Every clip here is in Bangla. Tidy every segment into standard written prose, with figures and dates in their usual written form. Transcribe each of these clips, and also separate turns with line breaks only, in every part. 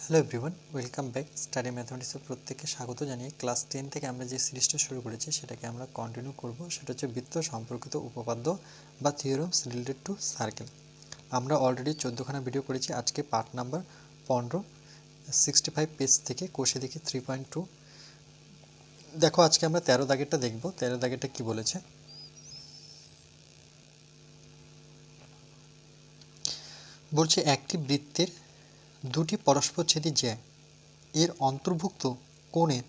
Hello everyone, welcome back. Study ম্যাথমেটিক্সের প্রত্যেককে স্বাগত জানিয়ে ক্লাস 10 থেকে আমরা যে সিরিজটা শুরু করেছি সেটাকে আমরা কন্টিনিউ করব। সেটা হচ্ছে বৃত্ত সম্পর্কিত উপপাদ্য বা থিওরেমস রিলেটেড টু সার্কেল। আমরা অলরেডি 14খানা ভিডিও করেছি। আজকে পার্ট নাম্বার 15, 65 পেজ থেকে কোষে দেখি 3.2। দেখো, আজকে আমরা 13 দাগেরটা দেখব। 13 দাগেরটা কি বলেছে? বলছে একটি বৃত্তের দুটি পরস্পরছেদী জ্যা এর অন্তর্ভুক্ত কোণের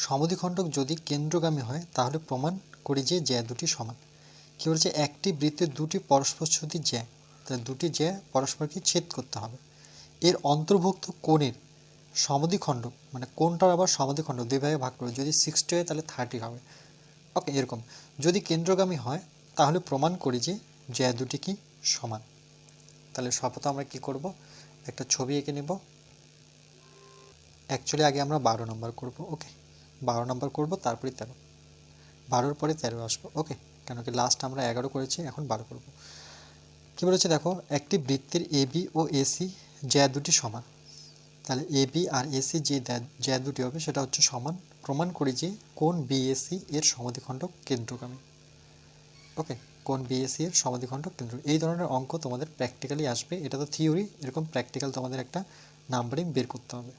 সমদ্বিখণ্ডক যদি কেন্দ্রগামী হয় তাহলে প্রমাণ করি যে জ্যা দুটি সমান। কি বলছে? একটি বৃত্তের দুটি পরস্পরছেদী জ্যা, তাহলে দুটি জ্যা পরস্পরকে ছেদ করতে হবে। এর অন্তর্ভুক্ত কোণের সমদ্বিখণ্ডক, মানে কোণটার আবার সমদ্বিখণ্ডক দুই ভাগে ভাগ করে, যদি 60 হয় তাহলে 30 হবে। ওকে, এরকম যদি কেন্দ্রগামী হয় তাহলে প্রমাণ করি যে জ্যা দুটি কি সমান। তাহলে সর্বপ্রথম আমরা কি করব? একটা ছবি এঁকে নেব। অ্যাকচুয়ালি আগে আমরা 12 নম্বর করব। ওকে, 12 নম্বর করব, তারপরে 13, 12-র পরে 13 আসবো। ওকে, কেন কি লাস্ট আমরা 11 করেছি, এখন 12 করব। কী বলেছে দেখো, একটি বৃত্তের এবি ও এসি জ্যা দুটি সমান। তাহলে এবি আর এসি যে জ্যা দুটি হবে সেটা হচ্ছে সমান। প্রমাণ করি যে কোণ বিএসি এর সমদ্বিখণ্ডক কেন্দ্রগামী। ওকে, কোণ বিএসি এর সমদ্বিখণ্ডক কেন্দ্র। এই ধরনের অঙ্ক তোমাদের প্র্যাকটিক্যালি আসবে। এটা তো থিওরি, এরকম প্র্যাকটিক্যাল তোমাদের একটা নাম্বারিং বের করতে হবে।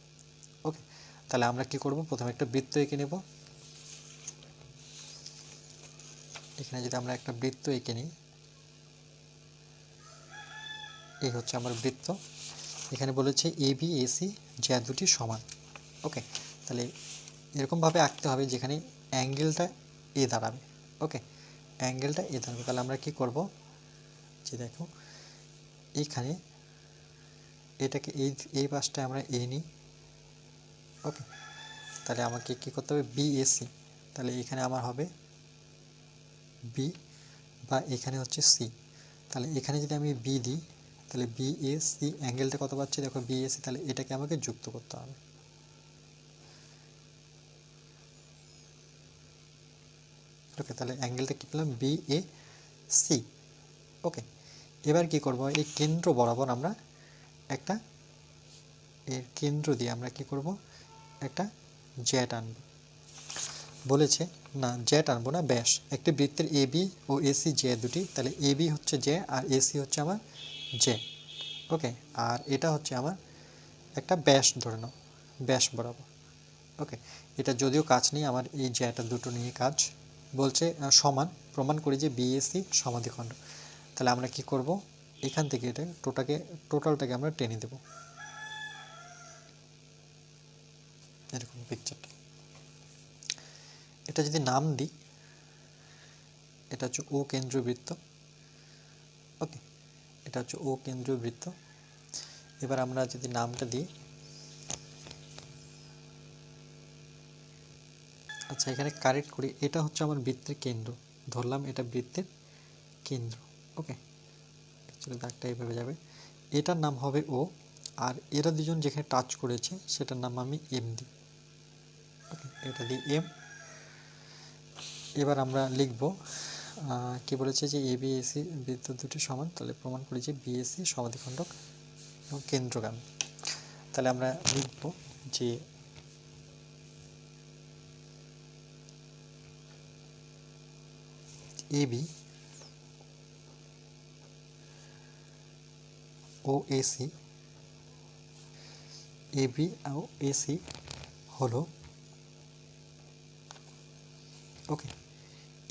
ওকে, তাহলে আমরা কি করব? প্রথমে একটা বৃত্ত এঁকে নেব। এখানে যদি আমরা একটা বৃত্ত এঁকে নিই, এই হচ্ছে আমার বৃত্ত। এখানে বলেছে এবি এসি জ্যা দুটি সমান। ওকে, তাহলে এরকমভাবে আঁকতে হবে যেখানে অ্যাঙ্গেলটা এ দাঁড়াবে। ওকে, অ্যাঙ্গেলটা এ দাঁড়াবে। তাহলে আমরা কি করব? যে দেখো, এইখানে এটাকে এই পাশটায় আমরা এ নিই। ওকে, তাহলে আমাকে কি করতে হবে? বিএসি। তাহলে এখানে আমার হবে বি, বা এখানে হচ্ছে সি। তাহলে এখানে যদি আমি বি দিই তাহলে বিএসি অ্যাঙ্গেলটা কত পাচ্ছি দেখো, বিএসি। তাহলে এটাকে আমাকে যুক্ত করতে হবে। ওকে, তাহলে অ্যাঙ্গেলটা কি পেলাম? বিএসি। ওকে, এবার কি করব? এই কেন্দ্র বরাবর আমরা একটা, এর কেন্দ্র দিয়ে আমরা কি করব? একটা জ্যা টানব। বলেছে না, জ্যা টানবো না, ব্যাস। একটি বৃত্তের এবি ও এসি জ্যা দুটি। তাহলে এবি হচ্ছে জ্যা আর এসি হচ্ছে আমার জ্যা। ওকে, আর এটা হচ্ছে আমার একটা ব্যাস ধরে নাও, ব্যাস বরাবর। ওকে, এটা যদিও কাজ নেই, আমার এই জ্যাটা দুটো নিয়ে কাজ। বলছে সমান, প্রমাণ করি যে বিএসি সমাধিখণ্ড। তাহলে আমরা কি করব? এখান থেকে এটা টোটালটাকে আমরা টেনে দেব, এরকম পিকচারটা। এটা যদি নাম দিই, এটা হচ্ছে ও কেন্দ্রীয় বৃত্ত। ওকে, এটা হচ্ছে ও কেন্দ্রীয় বৃত্ত। এবার আমরা যদি নামটা দিই, আচ্ছা এখানে কারেক্ট করি, এটা হচ্ছে আমার বৃত্তের কেন্দ্র ধরলাম, এটা বৃত্তের কেন্দ্র। ওকে, অ্যাকচুয়ালি দাগটা এইভাবে যাবে। এটার নাম হবে ও, আর এরা দুজন যেখানে টাচ করেছে সেটার নাম আমি এম দিই। ওকে, এটা দিই এম। এবার আমরা লিখব কি বলেছে যে এ বি এসি বৃত্ত দুটি সমান। তাহলে প্রমাণ করি যে বিএসি সমাধিখণ্ডক এবং কেন্দ্রগামী। তাহলে আমরা লিখব যে এবি ও এসি, এবি ও এসি হলো, ওকে,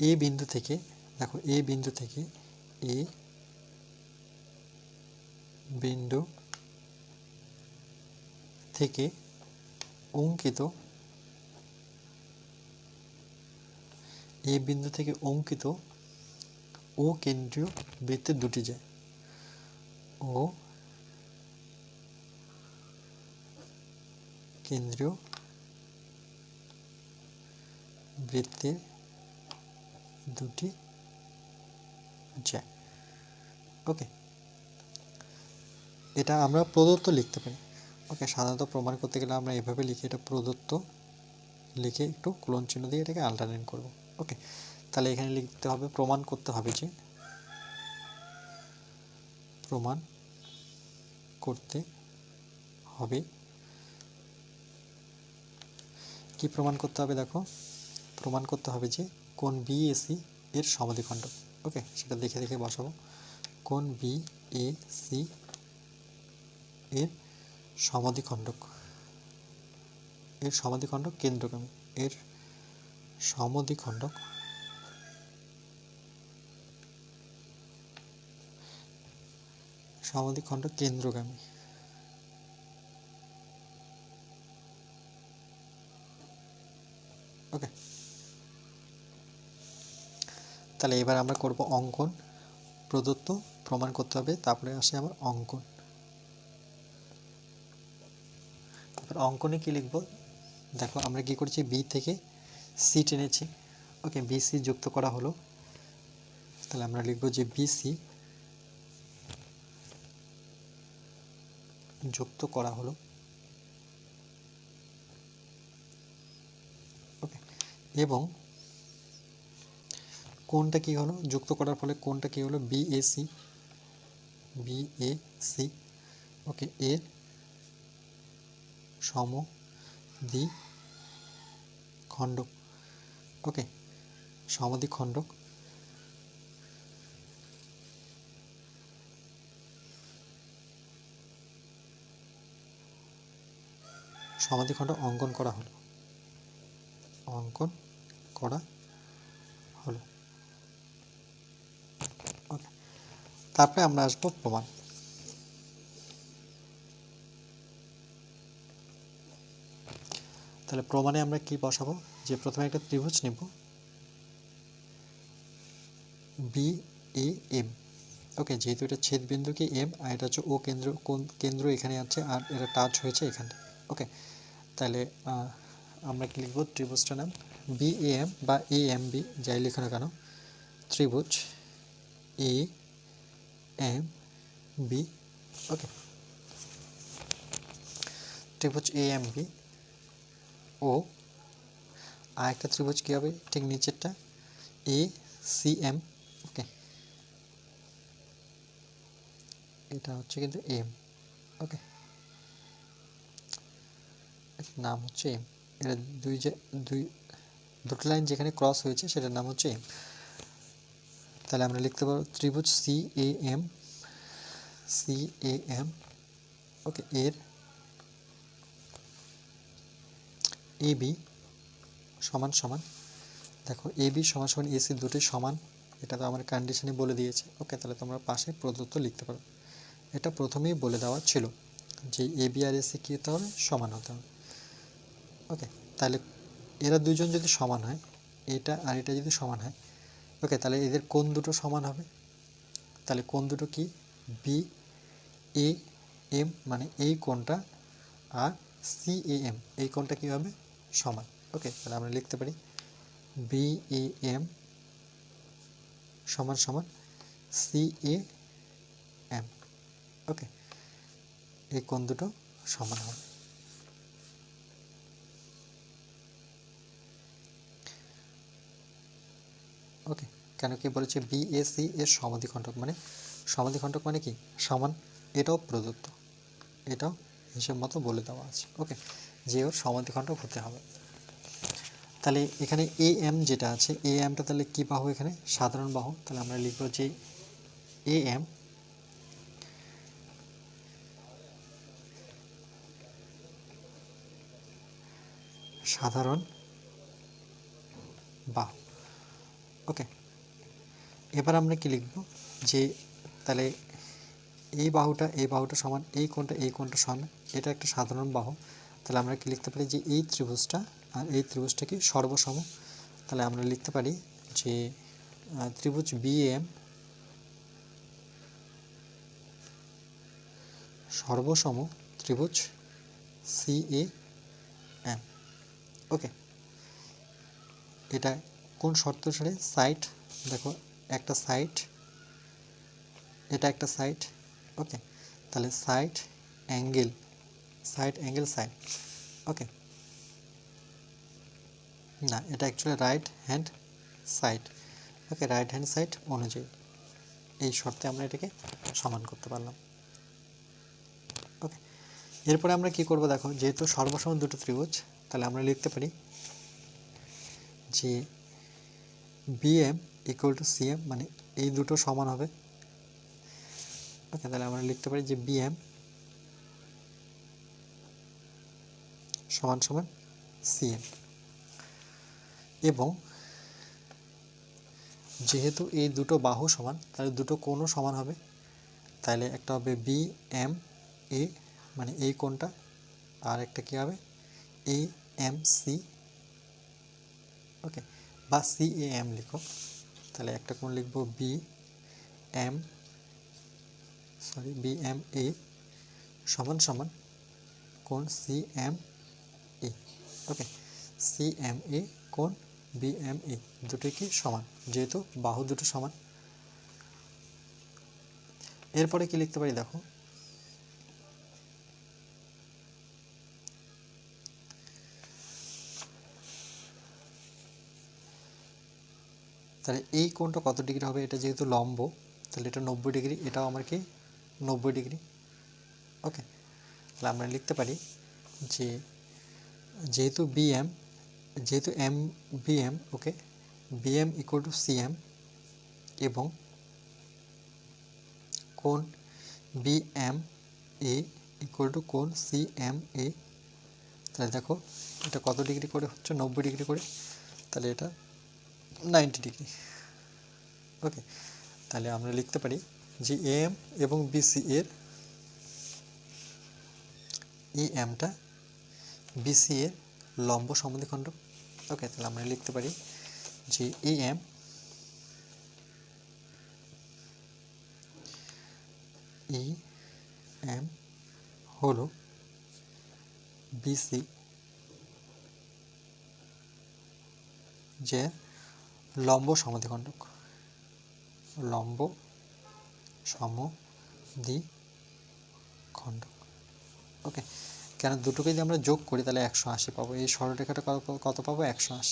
এ বিন্দু থেকে, দেখো এ বিন্দু থেকে, এ বিন্দু থেকে অঙ্কিত, এ বিন্দু থেকে অঙ্কিত ও কেন্দ্রীয় বৃত্তের দুটি জ্যা, ও কেন্দ্রীয় বৃত্তের দুটি জ্যা। ওকে, এটা আমরা প্রদত্ত লিখতে পারি। ওকে, সাধারণত প্রমাণ করতে গেলে আমরা এভাবে লিখি, এটা প্রদত্ত লিখে একটু কোলন চিহ্ন দিয়ে এটাকে আল্টারনেট করব। ওকে, তাহলে এখানে লিখতে হবে, প্রমাণ করতে হবে যে, প্রমাণ করতে হবে কি প্রমাণ করতে হবে? দেখো, প্রমাণ করতে হবে যে কোণ বিএসি এর সমদ্বিখণ্ডক। ওকে, সেটা দেখে দেখে বসাবো। কোণ বিএসি এর সমদ্বিখণ্ডক, এর সমদ্বিখণ্ডক কেন্দ্রগামী, এর সমদ্বিখণ্ডক সমদ্বিখণ্ডক কেন্দ্রগামী। ওকে, তাহলে এবার আমরা করব অঙ্কন। প্রদত্ত প্রমাণ করতে হবে, তারপরে আসে আমার অঙ্কন। এবার অঙ্কনে কি লিখব? দেখো, আমরা কি করেছি, বি থেকে সি টেনেছি। ওকে, বিসি যুক্ত করা হলো, তাহলে আমরা লিখব যে বিসি যুক্ত করা হলো। ওকে, এবং কোণটা কি হলো? যুক্ত করার ফলে কোণটা কি হলো? BAC, BAC. ওকে, এর সমদ্বিখণ্ডক। ওকে, সমদ্বিখণ্ডক সমদ্বিখণ্ডক অঙ্কন করা হলো, অঙ্কন করা হলো। ওকে, তারপরে আমরা আসবো প্রমাণ। তাহলে প্রমাণে আমরা কি বসাবো? যে প্রথমে একটা ত্রিভুজ নিব বি এ এম। ওকে, যেহেতু এটা ছেদ বিন্দু কি এম, আর এটা হচ্ছে ও কেন্দ্র, কোন কেন্দ্র এখানে আছে, আর এটা টাচ হয়েছে এখানে। ওকে, তাহলে আমরা কি লিখব? ত্রিভুজটার নাম বি এ এম বা এ এম বি, যাই লিখো না কেন, ত্রিভুজ এ এম বি। ওকে, ত্রিভুজ এ এম বি ও আরেকটা ত্রিভুজ কী হবে? ঠিক নিচেরটা এ সি এম। ওকে, এটা হচ্ছে কিন্তু এম। ওকে, এটার নাম হচ্ছে এম। এটা দুটো লাইন যেখানে ক্রস হয়েছে সেটার নাম হচ্ছে এম। তাহলে আমরা লিখতে পারবো ত্রিভুজ C A M, C A M. Okay, এর এ বি সমান সমান, দেখো এ বি সমান সমান এসি দুটোই সমান, এটা তো আমার কন্ডিশনে বলে দিয়েছে। ওকে, তাহলে তোমরা পাশে প্রদত্ত লিখতে পারো। এটা প্রথমেই বলে দেওয়া ছিল যে এ বি আর এসি কী হতে হবে? সমান হতে হবে। ওকে, তাহলে এরা দুজন যদি সমান হয়, এটা আর এটা যদি সমান হয়, ওকে, তাহলে এদের কোণ দুটো সমান হবে। তাহলে কোণ দুটো কি? বি এ এম, মানে এই কোণটা, আর সি এ এম, এই কোণটা কী হবে? সমান। ওকে, তাহলে আমরা লিখতে পারি বি এ এম সমান সমান সি এ এম। ওকে, এই কোণ দুটো সমান হবে। ওকে, কেন কি বলেছে? বিএসি এর সমদ্বিখণ্ডক, মানে সমদ্বিখণ্ডক মানে কি? সমান। এটাও প্রদত্ত, এটাও হিসেব মতো বলে দেওয়া আছে। ওকে, যে ওর সমদ্বিখণ্ডক হতে হবে। তাহলে এখানে এ এম যেটা আছে, এ এমটা তাহলে কী বাহু? এখানে সাধারণ বাহু। তাহলে আমরা লিখব যে এ এম সাধারণ বাহু। ওকে, এবার আমরা কি লিখব? যে তাহলে এই বাহুটা সমান, এই কোণটা সমান, এটা একটা সাধারণ বাহু। তাহলে আমরা কি লিখতে পারি? যে এই ত্রিভুজটা আর এই ত্রিভুজটা কি সর্বসম। তাহলে আমরা লিখতে পারি যে ত্রিভুজ বিএম সর্বসম ত্রিভুজ সি এ এম। ওকে, এটা কোন শর্ত অনুসারে? সাইড, দেখো একটা সাইড, এটা একটা সাইড। ওকে, তাহলে সাইড অ্যাঙ্গেল, সাইড। ওকে, না, এটা অ্যাকচুয়ালি রাইট হ্যান্ড সাইড। ওকে, রাইট হ্যান্ড সাইড অনুযায়ী এই শর্তে আমরা এটাকে সমান করতে পারলাম। ওকে, এরপরে আমরা কি করব? দেখো, যেহেতু সর্বসম দুটো ত্রিভুজ, তাহলে আমরা লিখতে পারি যে বিএম ইকুয়াল টু সিএম, মানে এই দুটো সমান হবে। ওকে, তাহলে আমরা লিখতে পারি যে বিএম সমান সমান সিএম, এবং যেহেতু এই দুটো বাহু সমান তাহলে দুটো কোণও সমান হবে। তাহলে একটা হবে বি এম এ, মানে এই কোণটা, আর একটা কি হবে এ এম সি। ওকে, বা সি এ এম লিখো। তাহলে একটা কোণ লিখবো বি এম এ সমান সমান কোণ C M A. Okay, C M A কোণ বি এম এ দুটোই কি সমান, যেহেতু বাহু দুটো সমান। এরপরে কি লিখতে পারি দেখো, তাহলে এই কোণটা কত ডিগ্রি হবে, এটা যেহেতু লম্ব তাহলে এটা 90 ডিগ্রি, এটাও আমার কি 90 ডিগ্রি। ওকে, তাহলে আমরা লিখতে পারি যে যেহেতু M BM, okay, BM equal to CM, এবং কোণ বিএম এ ইকুয়াল টু কোণ সিএম এ। তাহলে দেখো এটা কত ডিগ্রি করে হচ্ছে, 90 ডিগ্রি করে, তাহলে এটা 90 ডিগ্রি। ওকে, তাহলে আমরা লিখতে পারি যে এম এবং বিসি এর এই এমটা বিসি এর লম্ব সমদ্বিখণ্ডক। ওকে, তাহলে আমরা লিখতে পারি যে এম হলো বিসি যে লম্ব সমদ্বিখণ্ডক, লম্ব সমদ্বিখণ্ডক। ওকে, কেন দুটোকে যদি আমরা যোগ করি তাহলে 180 পাবো, এই সরলরেখাটা কত পাবো 180।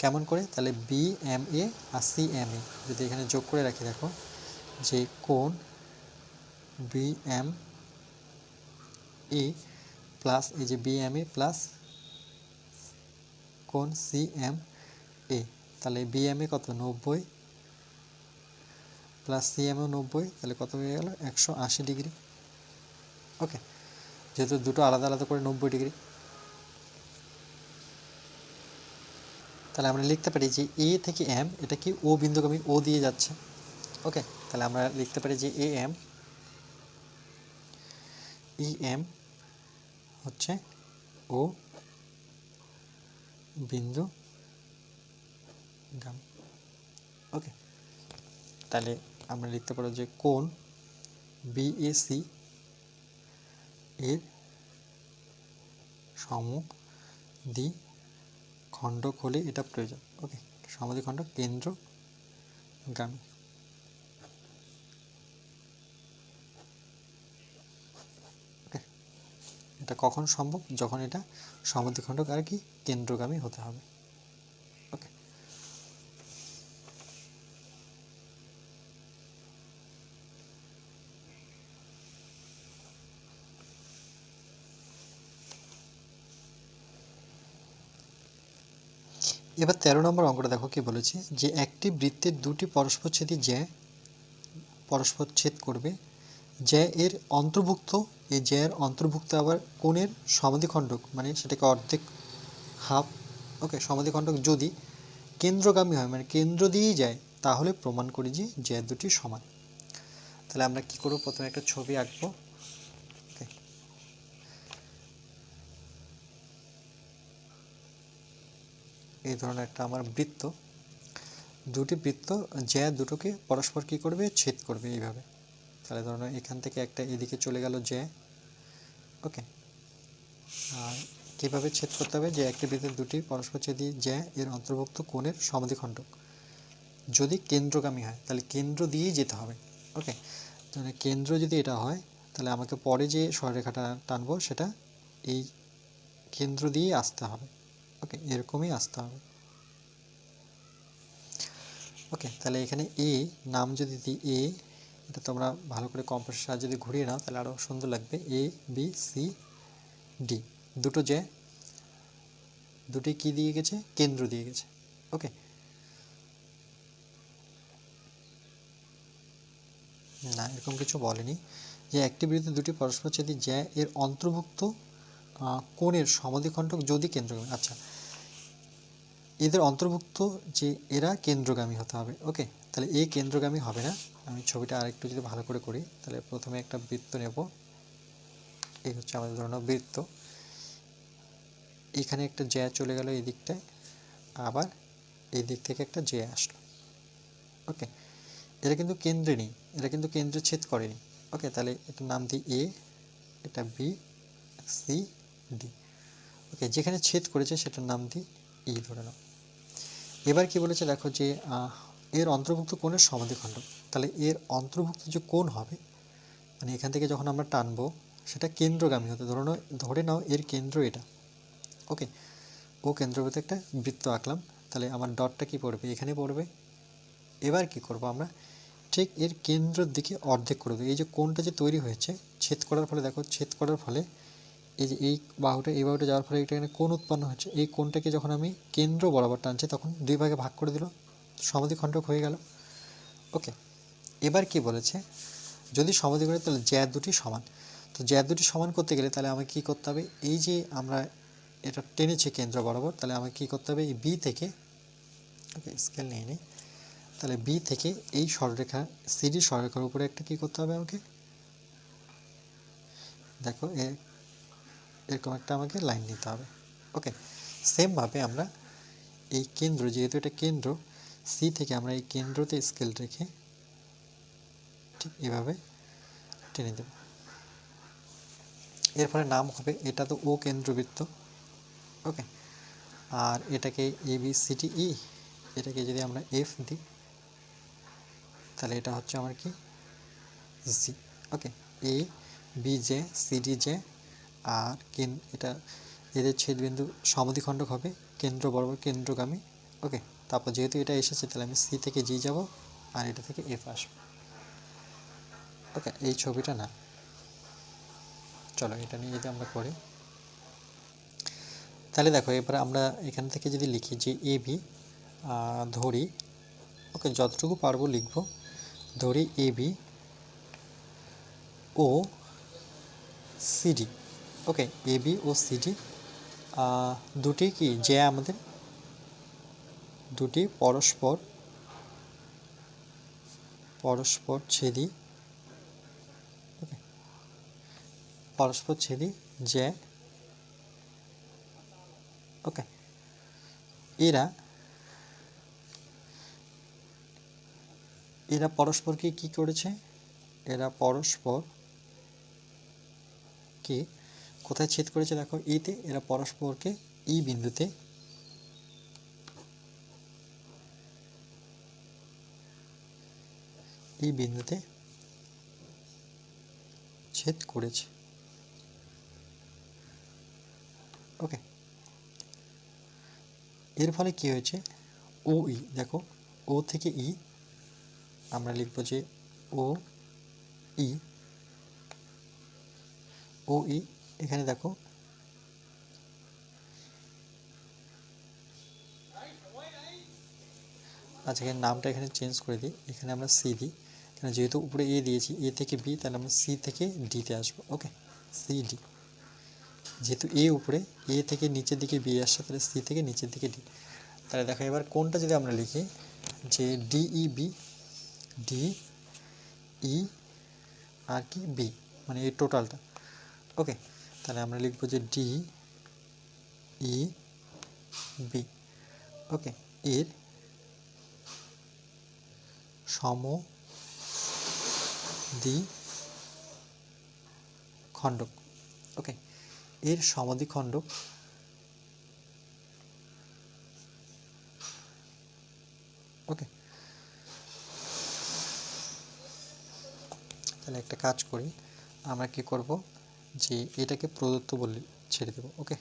কেমন করে, তাহলে B M A R C M A যদি এখানে যোগ করে রাখি, দেখো যে কোণ বি এম এ প্লাস এই যে বি এম এ প্লাস কোণ সি এম এ, তাহলে বি এম এ কত 90 প্লাস সি এম এ 90, তাহলে কত হয়ে গেল 180 ডিগ্রি। ওকে, যেহেতু দুটো আলাদা আলাদা করে 90 ডিগ্রি, তাহলে আমরা লিখতে পারি যে এ থেকে এম এটা কি ও বিন্দুগামী, ও দিয়ে যাচ্ছে। ওকে, তাহলে আমরা লিখতে পারি যে এ এম হচ্ছে ও বিন্দুগামী। ওকে, তাহলে আমরা লিখতে পারো যে কোণ বিএসি এর সমদ্বিখণ্ডক হলে এটা প্রয়োজন। ওকে, সমদ্বিখণ্ডক কেন্দ্রগামী। ওকে, এটা কখন সম্ভব, যখন এটা সমদ্বিখণ্ডক আর কি কেন্দ্রগামী হতে হবে। ওকে, এবার 13 নম্বর অঙ্কটা দেখো কি বলেছে, যে একটি বৃত্তের দুটি পরস্পরছেদী জ্যা পরস্পর ছেদ করবে, জ্যা এর অন্তর্ভুক্ত, এই জ্যার অন্তর্ভুক্ত আবার কোণের সমদ্বিখণ্ডক, মানে সেটাকে অর্ধেক হাফ। ওকে, সমদ্বিখণ্ডক যদি কেন্দ্রগামী হয়, মানে কেন্দ্র দিয়েই যায়, তাহলে প্রমাণ করি যে জ্যা দুটি সমান। তাহলে আমরা কি করব, প্রথমে একটা ছবি আঁকবো। ওকে, এই ধরনের একটা আমার বৃত্ত, দুটি বৃত্ত জ্যা দুটোকে পরস্পর কি করবে, ছেদ করবে এইভাবে। তাহলে ধরুন এখান থেকে একটা এদিকে চলে গেল জ্যা। ওকে, আর কীভাবে ছেদ করতে হবে, যে একটি বৃত্তের দুটি পরস্পরছেদী জ্যা এর অন্তর্ভুক্ত কোণের সমদ্বিখণ্ডক যদি কেন্দ্রগামী হয়, তাহলে কেন্দ্র দিয়েই যেতে হবে। ওকে, তাহলে কেন্দ্র যদি এটা হয়, তাহলে আমাকে পরে যে সরলরেখাটা টানবো সেটা এই কেন্দ্র দিয়েই আসতে হবে। ওকে, এরকমই আসতে হবে। ওকে, তাহলে এখানে এ নাম যদি দিই এ, এটা তোমরা ভালো করে কম্পাসের সাহায্যে যদি ঘুরিয়ে নাও তাহলে আরও সুন্দর লাগবে। এ বি সি ডি দুটো জ্যা, দুটি কি দিয়ে গেছে, কেন্দ্র দিয়ে গেছে। ওকে, না এরকম কিছু বলেনি যে একটি বৃত্তে দুটি পরস্পরচ্ছেদী জ্যা এর অন্তর্ভুক্ত কোণের সমাধিখণ্ডক যদি কেন্দ্রগামী। আচ্ছা, এদের অন্তর্ভুক্ত যে এরা কেন্দ্রগামী হতে হবে। ওকে, তাহলে এই কেন্দ্রগামী হবে না। আমি ছবিটা আরেকটু যদি ভালো করে করি, তাহলে প্রথমে একটা বৃত্ত নেব। এই হচ্ছে আমাদের ধরনের বৃত্ত। এখানে একটা জ্যা চলে গেল এই দিকটায়, আবার এই দিক থেকে একটা জ্যা আসলো। ওকে, এরা কিন্তু কেন্দ্রে নেই, এরা কিন্তু কেন্দ্রে ছেদ করেনি। ওকে, তাহলে এটার নাম দিই এ, এটা বি, সি, ডি। ওকে, যেখানে ছেদ করেছে সেটার নাম দিই ই ধরে নাও। এবার কি বলেছে দেখো, যে এর অন্তর্ভুক্ত কোণের সমাধিখণ্ড। তাহলে এর অন্তর্ভুক্ত যে কোণ হবে, মানে এখান থেকে যখন আমরা টানবো সেটা কেন্দ্রগামী হতে ধরে নাও এর কেন্দ্র এটা। ওকে, ও কেন্দ্রবৃত্তে একটা বৃত্ত আঁকলাম, তাহলে আমার ডটটা কি পড়বে, এখানে পড়বে। এবার কি করব আমরা, ঠিক এর কেন্দ্রের দিকে অর্ধেক করে দেবো। এই যে কোণটা যে তৈরি হয়েছে ছেদ করার ফলে, দেখো ছেদ করার ফলে এই যে এই বাহুটা যাওয়ার ফলে এখানে কোণ উৎপন্ন হচ্ছে। এই কোণটাকে যখন আমি কেন্দ্র বরাবর টানছি তখন দুই ভাগে ভাগ করে দিল, সমাধিখণ্ডক হয়ে গেল। ওকে, এবার কি বলেছে, যদি সমাধি করে তাহলে জ্যা দুটি সমান। তো জ্যা দুটি সমান করতে গেলে তাহলে আমাকে কী করতে হবে, এই যে আমরা এটা টেনেছি কেন্দ্র বরাবর, তাহলে আমাকে কী করতে হবে, এই বি থেকে, ওকে স্কেল নিয়ে নিই, তাহলে বি থেকে এই সরলরেখা সিডি সরলরেখার উপরে একটা কী করতে হবে আমাকে, দেখো এরকম একটা আমাকে লাইন নিতে হবে। ওকে, সেমভাবে আমরা এই কেন্দ্র, যেহেতু এটা কেন্দ্র, সি থেকে আমরা এই কেন্দ্রতে স্কেল রেখে ঠিক এভাবে টেনে দেব। এর ফলে নাম হবে, এটা তো ও কেন্দ্রবৃত্ত। ওকে, আর এটাকে A B C D E, এটাকে যদি আমরা এফ দিই তাহলে এটা হচ্ছে আমার কি G. Okay, A B J C D J, আর এটা এদের ছেদবিন্দু সমাধিখণ্ডক হবে কেন্দ্র বরাবর কেন্দ্রগামী। ওকে, তারপর যেহেতু এটা এসেছে তাহলে আমি সি থেকে জি যাব, আর এটা থেকে এফ আসবে। ওকে, এই ছবিটা না, চলো এটা নিয়ে যদি আমরা করি, তাহলে দেখো এবার আমরা এখান থেকে যদি লিখি যে এ বি ধরি, ওকে যতটুকু পারবো লিখব, ধরি A B O CD. Okay, A B O CD দুটি কি, যে আমাদের দুটি পরস্পর ছেদি, ওকে পরস্পর ছেদি যে। ওকে, এরা পরস্পরকে কি করেছে, এরা পরস্পর কি কোথায় ছেদ করেছে, দেখো ইতে, এরা পরস্পরকে ই বিন্দুতে ছেদ করেছে। ওকে, এর ফলে কি হয়েছে, ও ই, দেখো ও থেকে ই আমরা লিখব যে ও ই, এখানে দেখো আচ্ছা, এখানে নামটা এখানে চেঞ্জ করে দিই, এখানে আমরা সি দিই, এখানে যেহেতু উপরে এ দিয়েছি, এ থেকে বি, তাহলে আমরা সি থেকে ডিতে আসবো। ওকে, সি ডি, যেহেতু এ উপরে, এ থেকে নিচের দিকে বি আসছে, তাহলে সি থেকে নিচের দিকে ডি। তাহলে দেখো এবার কোনটা যদি আমরা লিখি যে ডিই বি, ডি ই আর কি বি, মানে এই টোটালটা। ওকে, তাহলে আমরা লিখব যে ডি ই বি। ওকে, এর সমদ্বিখণ্ডক। ওকে, এর সমদ্বিখণ্ডক ওকে, তাহলে একটা কাজ করি, আমরা কি করব যে এটাকে প্রদত্ত বলে ছেড়ে দেব। ওকে,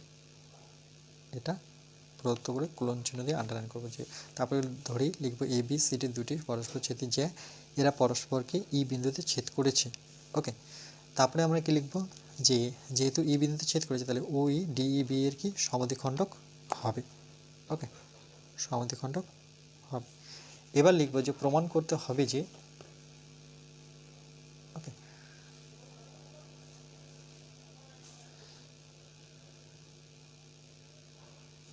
এটা প্রদত্ত করে কোলন চিহ্ন দিয়ে আন্ডারলাইন করবো, যে তারপরে ধরি লিখব এ বি সি ডি দুটি পরস্পর ছেদি যে এরা পরস্পরকে ই বিন্দুতে ছেদ করেছে। ওকে, তারপরে আমরা কি লিখব, যে যেহেতু ই বিন্দুতে ছেদ করেছে তাহলে ও ই ডি ই বি এর কি সমদ্বিখণ্ডক হবে। ওকে, সমদ্বিখণ্ডক হবে। এবার লিখব যে প্রমাণ করতে হবে যে, ওকে,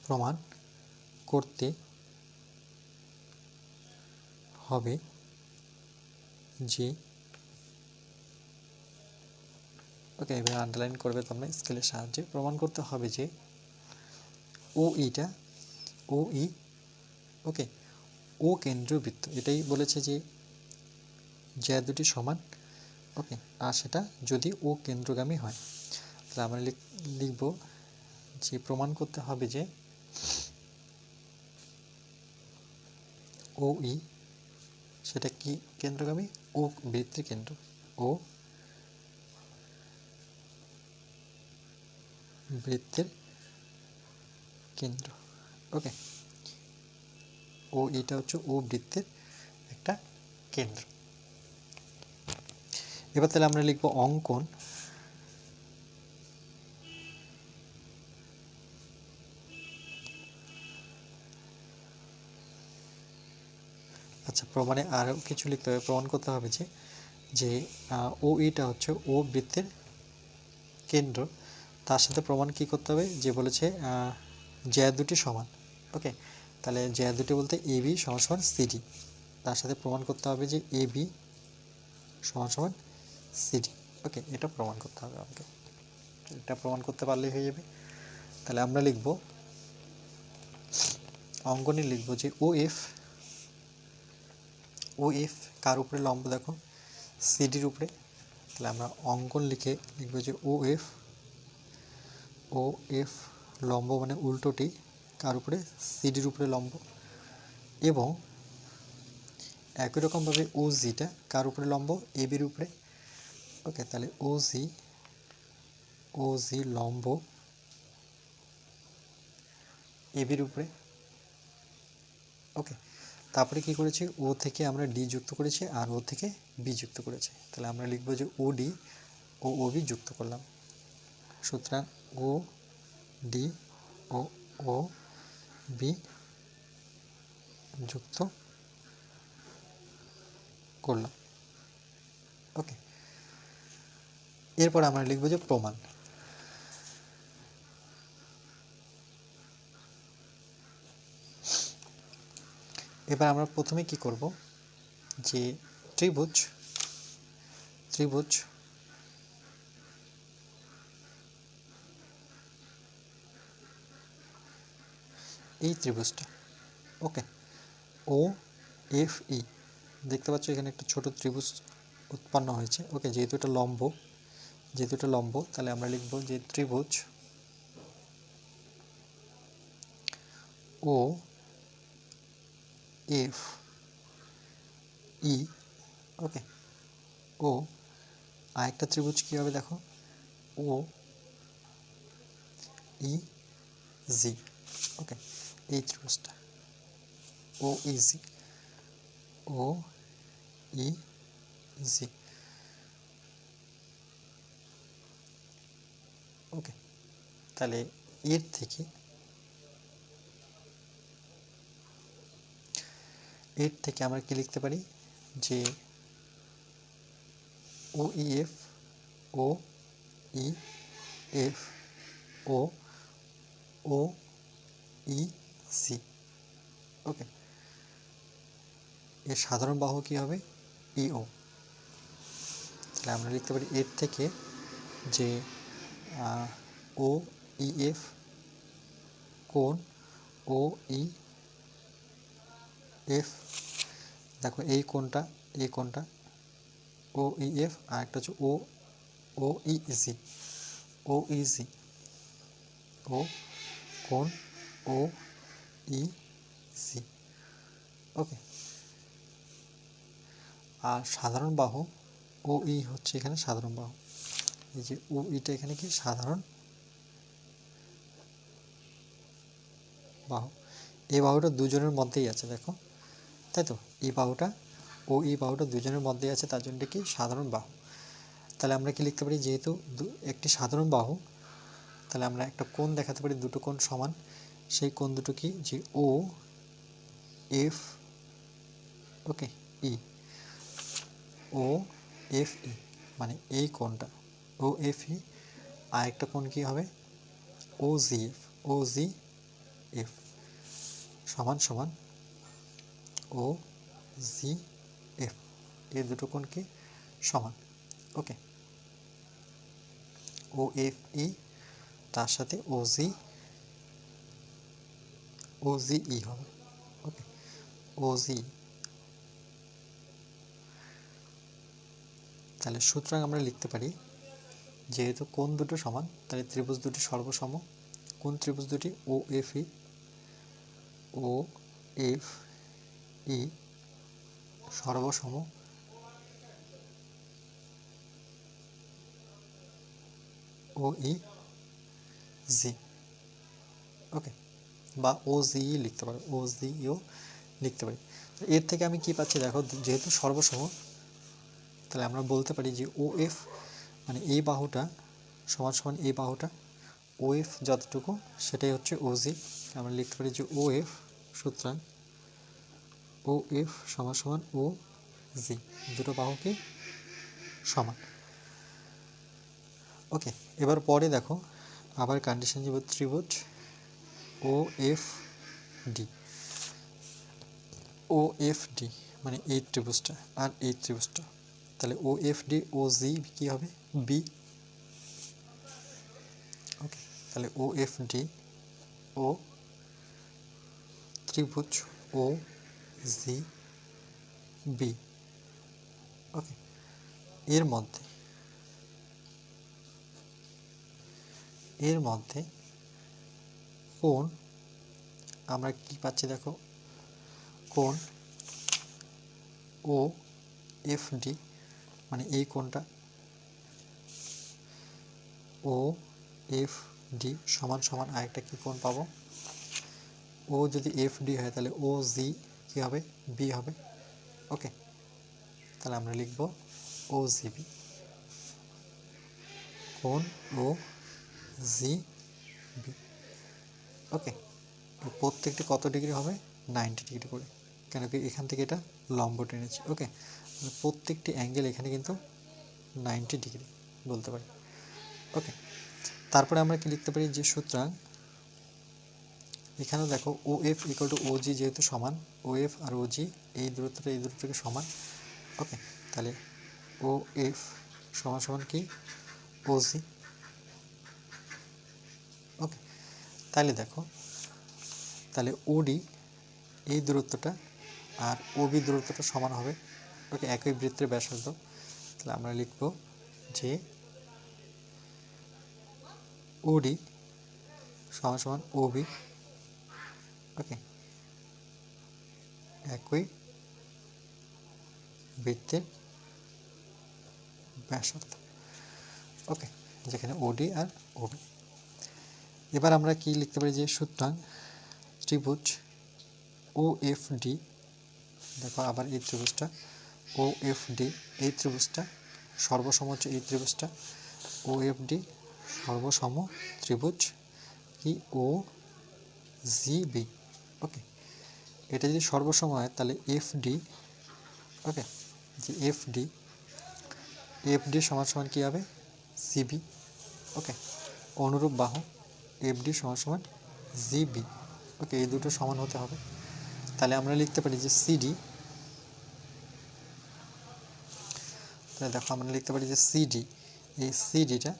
প্রমাণ করতে হবে যে, ওকে, এবার আন্ডারলাইন করবে তোমরা স্কেলের সাহায্যে। প্রমাণ করতে হবে যে ও ইটা, ও ই, ওকে, ও কেন্দ্রীয় বৃত্ত, এটাই বলেছে যে জ্যা দুটি সমান, ওকে, আর সেটা যদি ও কেন্দ্রগামী হয়। তাহলে আমরা লিখব যে প্রমাণ করতে হবে যে ও ই সেটা কি কেন্দ্রগামী, ও বৃত্তের কেন্দ্র, ও বৃত্তের কেন্দ্র। ওকে, ও এটা হচ্ছে ও বৃত্তের একটা কেন্দ্র। এবার তাহলে আমরা লিখব অঙ্কন আচ্ছা, প্রমাণে আরও কিছু লিখতে হবে। প্রমাণ করতে হবে যে যে ও এটা হচ্ছে ও বৃত্তের কেন্দ্র, তার সাথে প্রমাণ কি করতে হবে, যে বলেছে জ্যা দুটি সমান। ওকে, তাহলে জ্যা দুটি বলতে এ বি সমান সমান সিডি, তার সাথে প্রমাণ করতে হবে যে এ বি সমান সমান সিডি। ওকে, এটা প্রমাণ করতে হবে আমাকে, এটা প্রমাণ করতে পারলেই হয়ে যাবে। তাহলে আমরা লিখব অঙ্কনে লিখব যে ও এফ, ও এফ কার উপরে লম্ব, দেখো সিডির উপরে। তাহলে আমরা অঙ্কন লিখে লিখব যে ও এফ, ও এফ লম্ব মানে উল্টোটি কার উপরে, সিডির উপরে লম্ব। এবং একই রকমভাবে ও জিটা কার উপরে লম্ব, এ বির উপরে। ওকে, তাহলে ও জি লম্ব এ বির উপরে। ওকে, তারপরে কি করেছি, ও থেকে আমরা ডি যুক্ত করেছি আর ও থেকে বি যুক্ত করেছি। তাহলে আমরা লিখব যে ও ডি ও ও বি যুক্ত করলাম, সুতরাং ও ডি ও ও বি যুক্ত করলাম। ওকে, এরপর আমরা লিখব যে প্রমাণ। এবার আমরা প্রথমে কি করব, যে ত্রিভুজ এই ত্রিভুজটা, ওকে, ও এফ ই, দেখতে পাচ্ছ এখানে একটা ছোট ত্রিভুজ উৎপন্ন হয়েছে। ওকে, যেহেতু এটা লম্ব, তাহলে আমরা লিখব যে ত্রিভুজ ও এফ ই, ওকে, ও আরেকটা ত্রিভুজ কী হবে দেখো, ও ই জি। ওকে, এই ত্রিভুজটা ও ই জি, ও ই জি। ওকে, তাহলে এর থেকে আমরা কি লিখতে পারি, যে ও ই এফ, ও ই এফ, ও ও ই সি। ওকে, এর সাধারণ বাহু কি হবে, ইও। তাহলে আমরা লিখতে পারি এর থেকে যে ও ই এফ কোণ ও ই এফ, দেখো এই কোণটা ও ই এফ, আর একটা হচ্ছে ও ই জি, ও ই জি, ও কোণ ও ই জি। ওকে, আর সাধারণ বাহু ও ই হচ্ছে এখানে সাধারণ বাহু, এই যে ও ইটা এখানে কি সাধারণ বাহু। এই বাহুটা দুজনের মধ্যেই আছে, দেখো, তাই তো, এই বাহুটা ও এই বাহুটা দুজনের মধ্যেই আছে, তার জন্য কি সাধারণ বাহু। তাহলে আমরা কি লিখতে পারি, যেহেতু একটি সাধারণ বাহু, তাহলে আমরা একটা কোণ দেখাতে পারি, দুটো কোণ সমান, সেই কোণ দুটো কি, যে ও এফ, ওকে, ই, ও এফ ই, মানে এই কোণটা ও এফ ই, আর একটা কোণ কি হবে ও জি এফ, ও জি এফ সমান সমান ও জি এফ, এই দুটো কোণ কি সমান। ওকে, ও এফ ই তার সাথে ও জি ই হবে। ওকে, ও জি, তাহলে সুতরাং আমরা লিখতে পারি যেহেতু কোণ দুটো সমান তাহলে ত্রিভুজ দুটি সর্বসম। কোন ত্রিভুজ দুটি, ও এফ ই, ও এফ ই সর্বসম ও ই জি। ওকে, বা ও জি লিখতে পারো, ও জিও লিখতে পারি। এর থেকে আমি কি পাচ্ছি দেখো, যেহেতু সর্বসম তাহলে আমরা বলতে পারি যে ও এফ মানে এই বাহুটা সমান সমান এই বাহুটা, ও এফ যতটুকু সেটাই হচ্ছে ও জি। আমরা লিখতে পারি যে ও এফ, সুতরাং ও এফ সমান সমান ও জি, দুটো বাহু কি সমান। ওকে, এবার পরে দেখো আবার কন্ডিশন যাব, ত্রিভুজ ও এফ ডি, ও এফ ডি মানে এই ত্রিভুজটা আর এই ত্রিভুজটা, তাহলে ও এফ ডি ও জি কি হবে বি। ওকে, তাহলে ও এফ ডি ও ত্রিভুজ ও জি বি। ওকে, এর মধ্যে কোণ আমরা কি পাচ্ছি দেখো, কোণ ও এফ ডি মানে এই কোণটা ও এফ ডি সমান সমান আরেকটা কি কোণ পাবো, ও যদি এফ ডি হয় তাহলে ও জি কি হবে বি হবে। ওকে, তাহলে আমরা লিখব ও জি বি, কোণ ও জি বি। ওকে, প্রত্যেকটি কত ডিগ্রি হবে 90 ডিগ্রি করে, কেন কি এখান থেকে এটা লম্ব টেনেছি। ওকে, প্রত্যেকটি অ্যাঙ্গেল এখানে কিন্তু 90 ডিগ্রি বলতে পারি। ওকে, তারপরে আমরা কি লিখতে পারি যে সুতরাং এখানেও দেখো ও এফ ইকুয়াল টু ও জি যেহেতু সমান, ও এফ আর ও জি এই দূরত্বটা সমান। ওকে, তাহলে ও এফ সমান সমান কি ও জি। ওকে, তাহলে দেখো তাহলে ওডি এই দূরত্বটা আর ওবি দূরত্বটা সমান হবে। ওকে, একই বৃত্তের ব্যাসার্ধ, তাহলে আমরা লিখব যে ওডি সমান সমান ওবি। ওকে, একই বৃত্তের ব্যাসার্ধ। ওকে, যেখানে ওডি আর ওবি। এবার আমরা কি লিখতে পারি যে সুতরাং ত্রিভুজ ও এফ ডি, দেখো আবার এই ত্রিভুজটা ও এফ ডি, এই ত্রিভুজটা সর্বসম হচ্ছে এই ত্রিভুজটা ও এফ ডি সর্বসম ত্রিভুজ কি ও জি বি। ওকে, এটা যদি সর্বসম হয় তাহলে এফ ডি, ওকে, যে এফ ডি সমান সমান কী হবে সিবি। ওকে, অনুরূপ বাহু এফ ডি সমান সমান জিবি। ওকে, এই দুটো সমান হতে হবে। তাহলে আমরা লিখতে পারি যে সিডি, তাহলে দেখো আমরা লিখতে পারি যে সিডি, এই সিডিটা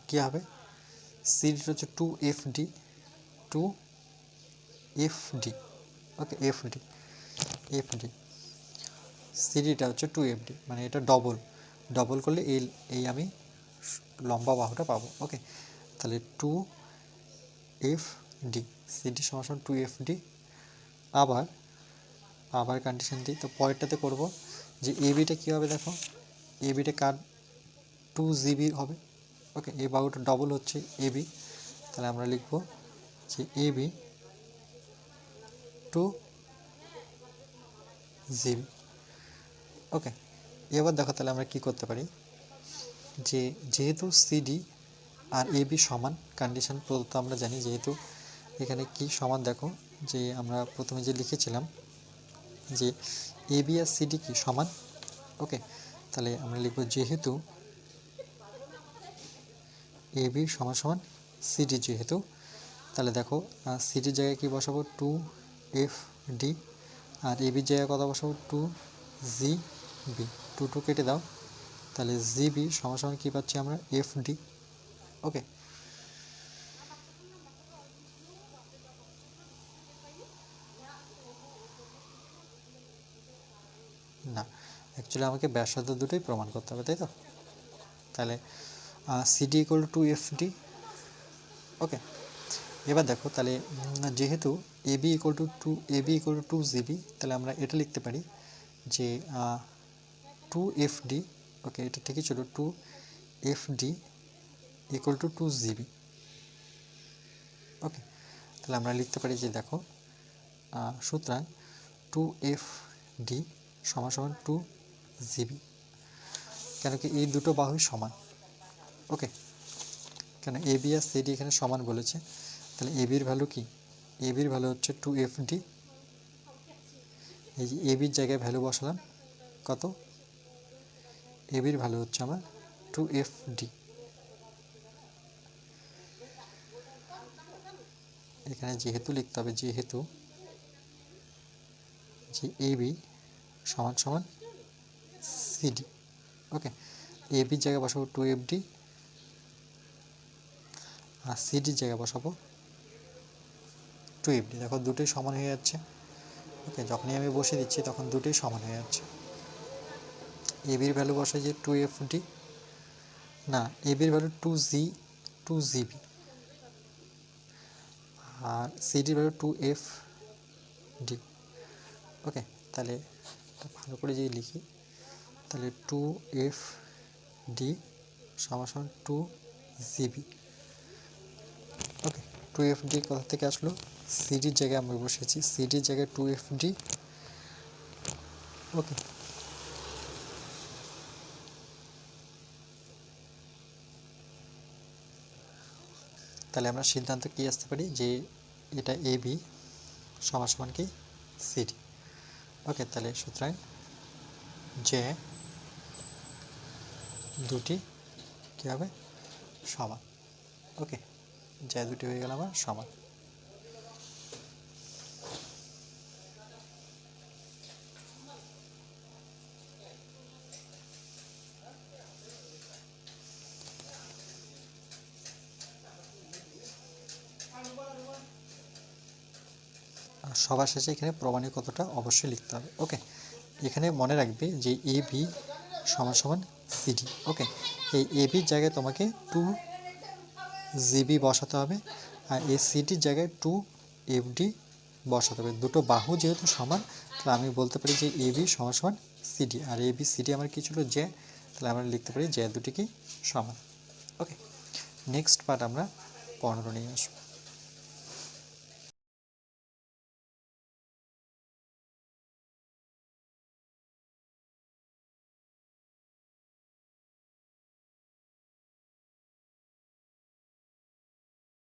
কী হবে, সিডিটা হচ্ছে two F D, two F D. Okay, F D সিডিটা হচ্ছে টু এফ ডি, মানে এটা ডবল করলে এই আমি লম্বা বাহুটা পাবো। ওকে, তাহলে টু এফ ডি, সিডি সমান সমান টু এফ ডি। আবার কন্ডিশন দিই, তো পরেরটাতে করব যে এবিটা কী হবে, দেখো এবিটা কার টু জিবি হবে। ওকে, এই বাহুটা ডবল হচ্ছে এবি, তাহলে আমরা লিখব যে এবি টু জিবি। ওকে, এবার দেখো তাহলে আমরা কি করতে পারি, যেহেতু সিডি আর এবি সমান, কন্ডিশন প্রদত্ত আমরা জানি, যেহেতু এখানে কি সমান দেখো, যে আমরা প্রথমে যে লিখেছিলাম যে এ বি আর সিডি কি সমান। ওকে, তাহলে আমরা লিখব যেহেতু এ বি সমান সমান সিডি, যেহেতু, তাহলে দেখো সিডির জায়গায় কি বসাবো, 2FD, আর এ বির জায়গায় কত বসাবো, 2GB, 2 কেটে দাও, তাহলে জিবি সমান সমান কী পাচ্ছি আমরা, FD। ওকে, না, অ্যাকচুয়ালি আমাকে ব্যাসার্ধ দুটোই প্রমাণ করতে হবে, তাই তো? তাহলে সিডি ইকুয়াল টু FD। ওকে, এবার দেখো, তাহলে যেহেতু এবি ইকুয়াল টু 2GB, তাহলে আমরা এটা লিখতে পারি যে 2FD, ওকে এটা ঠিকই ছিল, 2FD ইকুয়াল টু 2GB। ওকে, তাহলে আমরা লিখতে পারি যে দেখো, সুতরাং 2FD সমান সমান 2GB, কেন কি এই দুটো বাহুই সমান। ওকে, কেন এবি আর সিডি এখানে সমান বলেছে, তাহলে এবির ভ্যালু কি, এবির ভ্যালু হচ্ছে 2FD। এই যে এবির জায়গায় ভ্যালু বসালাম কত, এবির ভ্যালু হচ্ছে আমার 2FD। এখানে যেহেতু লিখতে হবে, যেহেতু যে এবি সমান সমান সিডি। ওকে, এবির জায়গায় বসাবো 2FD, আর সিডির জায়গায় বসাবো 2FD। দেখো দুটোই সমান হয়ে যাচ্ছে। ওকে, যখনই আমি বসে দিচ্ছি তখন দুটোই সমান হয়ে যাচ্ছে। এবির ভ্যালু বসে যে 2FD, না এবির ভ্যালু 2GB, আর সিডির ভ্যালু 2FD। ওকে, তাহলে ভালো করে যদি লিখি, তাহলে 2FD সমান সমান 2GB। ওকে, 2FD কোথা থেকে আসলো, সিডির জায়গায় আমরা বসেছি, সিডির জায়গায় 2FD। ওকে, তাহলে আমরা সিদ্ধান্ত কি আসতে পারি যে এটা এবি সমান সমান কি সিডি। ওকে, তাহলে সুতরাং যে দুটি কী হবে, সমান। ওকে, যে দুটি হয়ে গেল আমার সমান। আর সবার শেষে এখানে প্রমাণিত কতটা অবশ্যই লিখতে হবে। ওকে, এখানে মনে রাখবে যে এ বি সমান সমান সিডি। ওকে, এই এ বির জায়গায় তোমাকে 2GB বসাতে হবে, আর এই সিডির জায়গায় 2FD বসাতে হবে। দুটো বাহু যেহেতু সমান, তাহলে আমি বলতে পারি যে এ বি সমান সমান CD, R A B CD আমার কী ছিল, যে, তাহলে আমরা লিখতে পারি যে দুটি কি সমান। ওকে, নেক্সট পার্ট আমরা 15 নিয়ে আসবো।